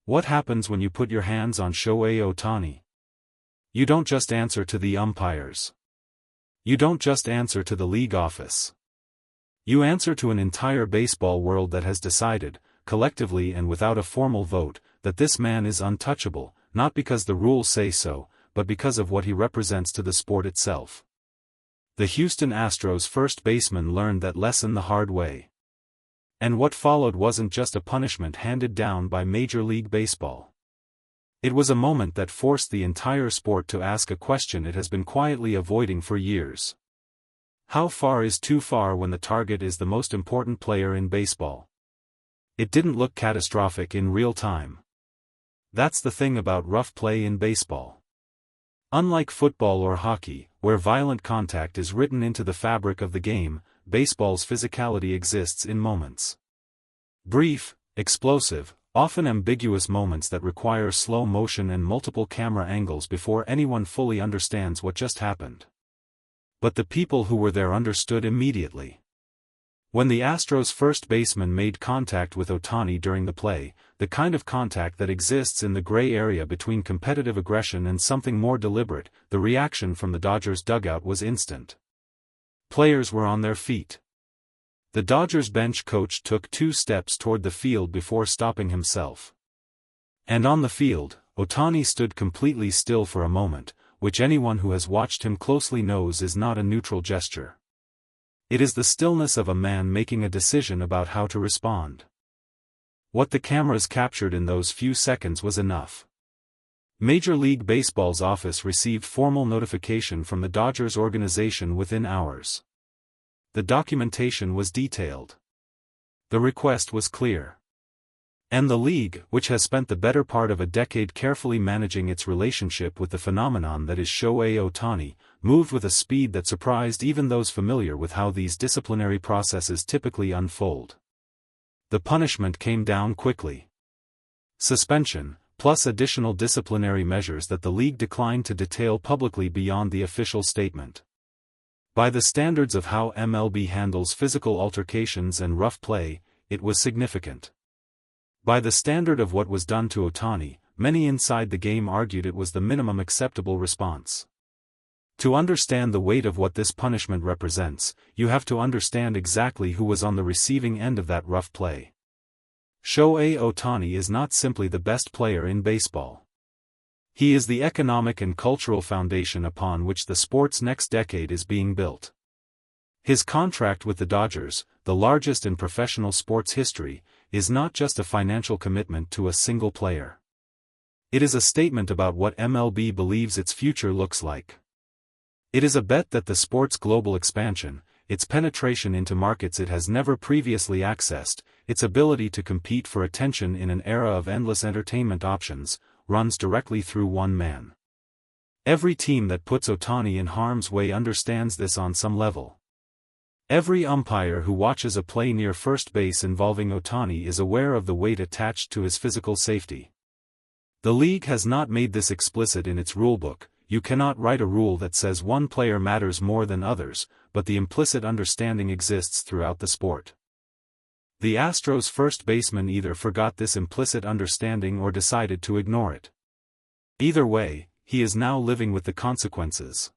What happens when you put your hands on Shohei Ohtani? You don't just answer to the umpires. You don't just answer to the league office. You answer to an entire baseball world that has decided, collectively and without a formal vote, that this man is untouchable, not because the rules say so, but because of what he represents to the sport itself. The Houston Astros first baseman learned that lesson the hard way. And what followed wasn't just a punishment handed down by Major League Baseball. It was a moment that forced the entire sport to ask a question it has been quietly avoiding for years. How far is too far when the target is the most important player in baseball? It didn't look catastrophic in real time. That's the thing about rough play in baseball. Unlike football or hockey, where violent contact is written into the fabric of the game, baseball's physicality exists in moments. Brief, explosive, often ambiguous moments that require slow motion and multiple camera angles before anyone fully understands what just happened. But the people who were there understood immediately. When the Astros' first baseman made contact with Ohtani during the play, the kind of contact that exists in the gray area between competitive aggression and something more deliberate, the reaction from the Dodgers' dugout was instant. Players were on their feet. The Dodgers bench coach took 2 steps toward the field before stopping himself. And on the field, Ohtani stood completely still for a moment, which anyone who has watched him closely knows is not a neutral gesture. It is the stillness of a man making a decision about how to respond. What the cameras captured in those few seconds was enough. Major League Baseball's office received formal notification from the Dodgers organization within hours. The documentation was detailed. The request was clear. And the league, which has spent the better part of a decade carefully managing its relationship with the phenomenon that is Shohei Ohtani, moved with a speed that surprised even those familiar with how these disciplinary processes typically unfold. The punishment came down quickly. Suspension, plus additional disciplinary measures that the league declined to detail publicly beyond the official statement. By the standards of how MLB handles physical altercations and rough play, it was significant. By the standard of what was done to Ohtani, many inside the game argued it was the minimum acceptable response. To understand the weight of what this punishment represents, you have to understand exactly who was on the receiving end of that rough play. Shohei Ohtani is not simply the best player in baseball. He is the economic and cultural foundation upon which the sport's next decade is being built. His contract with the Dodgers, the largest in professional sports history, is not just a financial commitment to a single player. It is a statement about what MLB believes its future looks like. It is a bet that the sport's global expansion, its penetration into markets it has never previously accessed, its ability to compete for attention in an era of endless entertainment options, runs directly through one man. Every team that puts Ohtani in harm's way understands this on some level. Every umpire who watches a play near first base involving Ohtani is aware of the weight attached to his physical safety. The league has not made this explicit in its rulebook. You cannot write a rule that says one player matters more than others, but the implicit understanding exists throughout the sport. The Astros' first baseman either forgot this implicit understanding or decided to ignore it. Either way, he is now living with the consequences.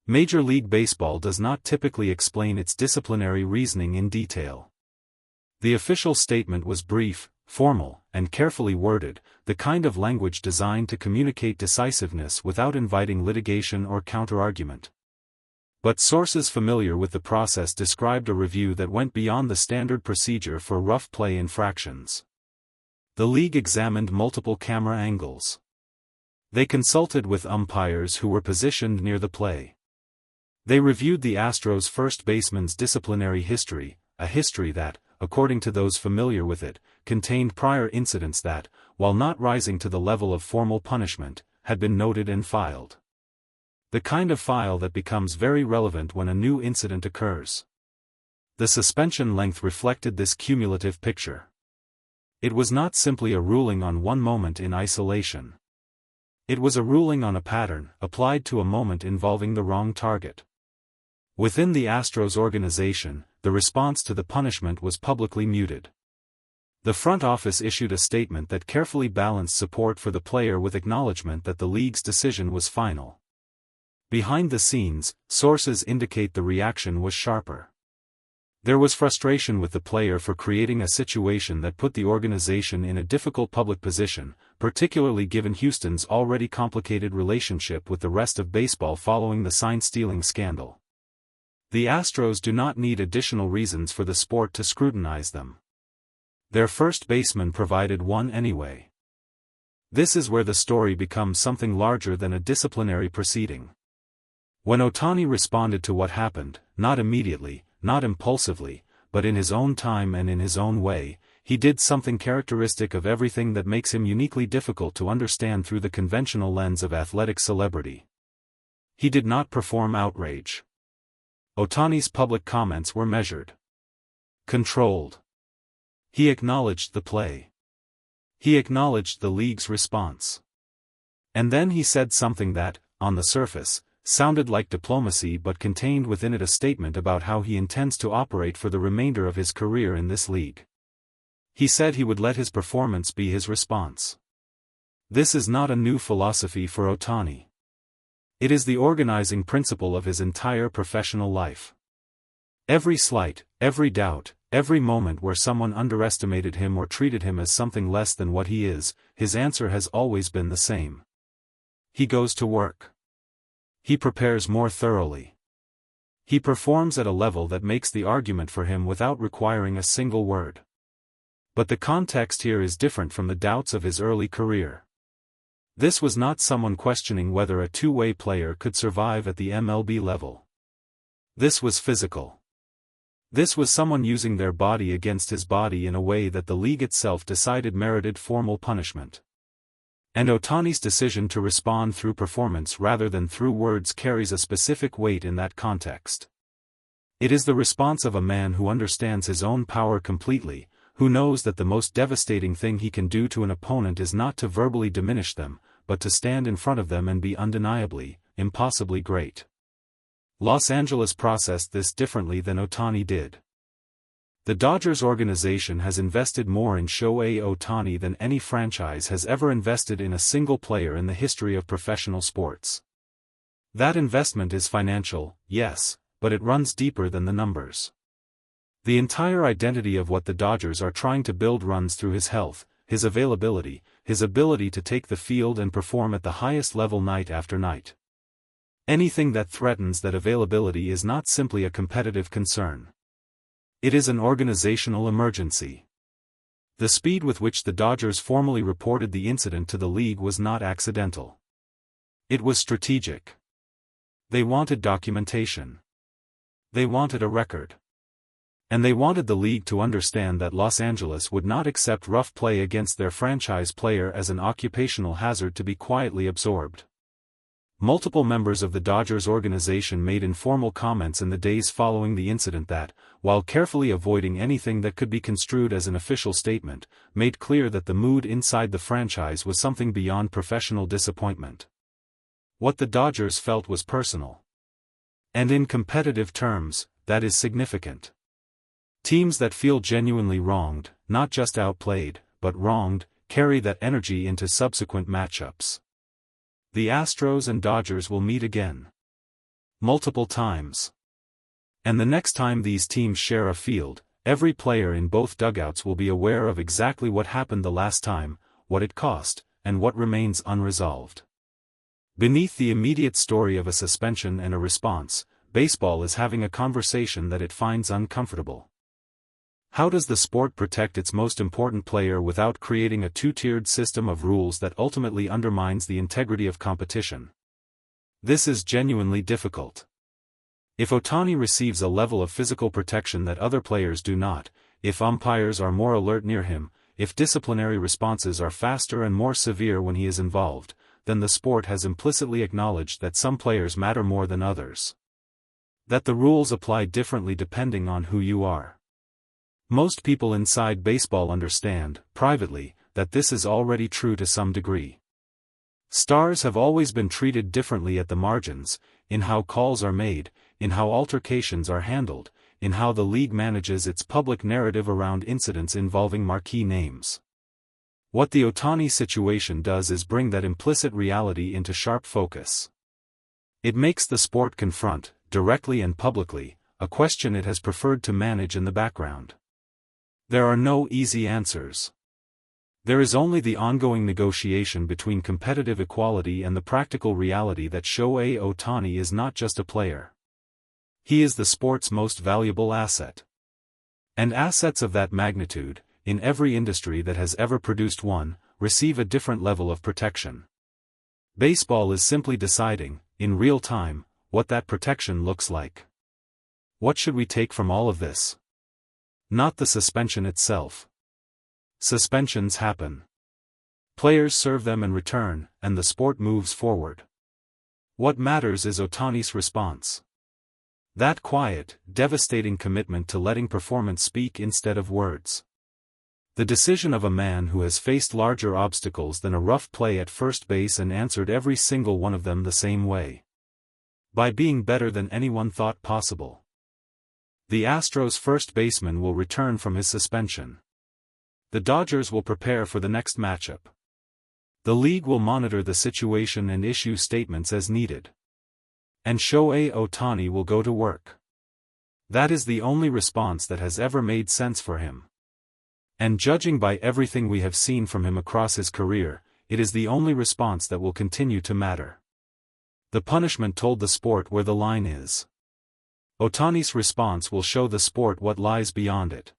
Major League Baseball does not typically explain its disciplinary reasoning in detail. The official statement was brief, formal, and carefully worded, the kind of language designed to communicate decisiveness without inviting litigation or counterargument. But sources familiar with the process described a review that went beyond the standard procedure for rough play infractions. The league examined multiple camera angles. They consulted with umpires who were positioned near the play. They reviewed the Astros' first baseman's disciplinary history, a history that, according to those familiar with it, contained prior incidents that, while not rising to the level of formal punishment, had been noted and filed. The kind of file that becomes very relevant when a new incident occurs. The suspension length reflected this cumulative picture. It was not simply a ruling on one moment in isolation. It was a ruling on a pattern, applied to a moment involving the wrong target. Within the Astros organization, the response to the punishment was publicly muted. The front office issued a statement that carefully balanced support for the player with acknowledgement that the league's decision was final. Behind the scenes, sources indicate the reaction was sharper. There was frustration with the player for creating a situation that put the organization in a difficult public position, particularly given Houston's already complicated relationship with the rest of baseball following the sign-stealing scandal. The Astros do not need additional reasons for the sport to scrutinize them. Their first baseman provided one anyway. This is where the story becomes something larger than a disciplinary proceeding. When Ohtani responded to what happened, not immediately, not impulsively, but in his own time and in his own way, he did something characteristic of everything that makes him uniquely difficult to understand through the conventional lens of athletic celebrity. He did not perform outrage. Ohtani's public comments were measured, controlled. He acknowledged the play. He acknowledged the league's response. And then he said something that, on the surface, sounded like diplomacy but contained within it a statement about how he intends to operate for the remainder of his career in this league. He said he would let his performance be his response. This is not a new philosophy for Ohtani. It is the organizing principle of his entire professional life. Every slight, every doubt, every moment where someone underestimated him or treated him as something less than what he is, his answer has always been the same. He goes to work. He prepares more thoroughly. He performs at a level that makes the argument for him without requiring a single word. But the context here is different from the doubts of his early career. This was not someone questioning whether a two-way player could survive at the MLB level. This was physical. This was someone using their body against his body in a way that the league itself decided merited formal punishment. And Ohtani's decision to respond through performance rather than through words carries a specific weight in that context. It is the response of a man who understands his own power completely, who knows that the most devastating thing he can do to an opponent is not to verbally diminish them, but to stand in front of them and be undeniably, impossibly great. Los Angeles processed this differently than Ohtani did. The Dodgers organization has invested more in Shohei Ohtani than any franchise has ever invested in a single player in the history of professional sports. That investment is financial, yes, but it runs deeper than the numbers. The entire identity of what the Dodgers are trying to build runs through his health, his availability, his ability to take the field and perform at the highest level night after night. Anything that threatens that availability is not simply a competitive concern. It is an organizational emergency. The speed with which the Dodgers formally reported the incident to the league was not accidental. It was strategic. They wanted documentation. They wanted a record. And they wanted the league to understand that Los Angeles would not accept rough play against their franchise player as an occupational hazard to be quietly absorbed. Multiple members of the Dodgers organization made informal comments in the days following the incident that, while carefully avoiding anything that could be construed as an official statement, made clear that the mood inside the franchise was something beyond professional disappointment. What the Dodgers felt was personal. And in competitive terms, that is significant. Teams that feel genuinely wronged, not just outplayed, but wronged, carry that energy into subsequent matchups. The Astros and Dodgers will meet again. Multiple times. And the next time these teams share a field, every player in both dugouts will be aware of exactly what happened the last time, what it cost, and what remains unresolved. Beneath the immediate story of a suspension and a response, baseball is having a conversation that it finds uncomfortable. How does the sport protect its most important player without creating a two-tiered system of rules that ultimately undermines the integrity of competition? This is genuinely difficult. If Ohtani receives a level of physical protection that other players do not, if umpires are more alert near him, if disciplinary responses are faster and more severe when he is involved, then the sport has implicitly acknowledged that some players matter more than others. That the rules apply differently depending on who you are. Most people inside baseball understand, privately, that this is already true to some degree. Stars have always been treated differently at the margins, in how calls are made, in how altercations are handled, in how the league manages its public narrative around incidents involving marquee names. What the Ohtani situation does is bring that implicit reality into sharp focus. It makes the sport confront, directly and publicly, a question it has preferred to manage in the background. There are no easy answers. There is only the ongoing negotiation between competitive equality and the practical reality that Shohei Ohtani is not just a player. He is the sport's most valuable asset. And assets of that magnitude, in every industry that has ever produced one, receive a different level of protection. Baseball is simply deciding, in real time, what that protection looks like. What should we take from all of this? Not the suspension itself. Suspensions happen. Players serve them in return, and the sport moves forward. What matters is Ohtani's response. That quiet, devastating commitment to letting performance speak instead of words. The decision of a man who has faced larger obstacles than a rough play at first base and answered every single one of them the same way. By being better than anyone thought possible. The Astros' first baseman will return from his suspension. The Dodgers will prepare for the next matchup. The league will monitor the situation and issue statements as needed. And Shohei Ohtani will go to work. That is the only response that has ever made sense for him. And judging by everything we have seen from him across his career, it is the only response that will continue to matter. The punishment told the sport where the line is. Ohtani's response will show the sport what lies beyond it.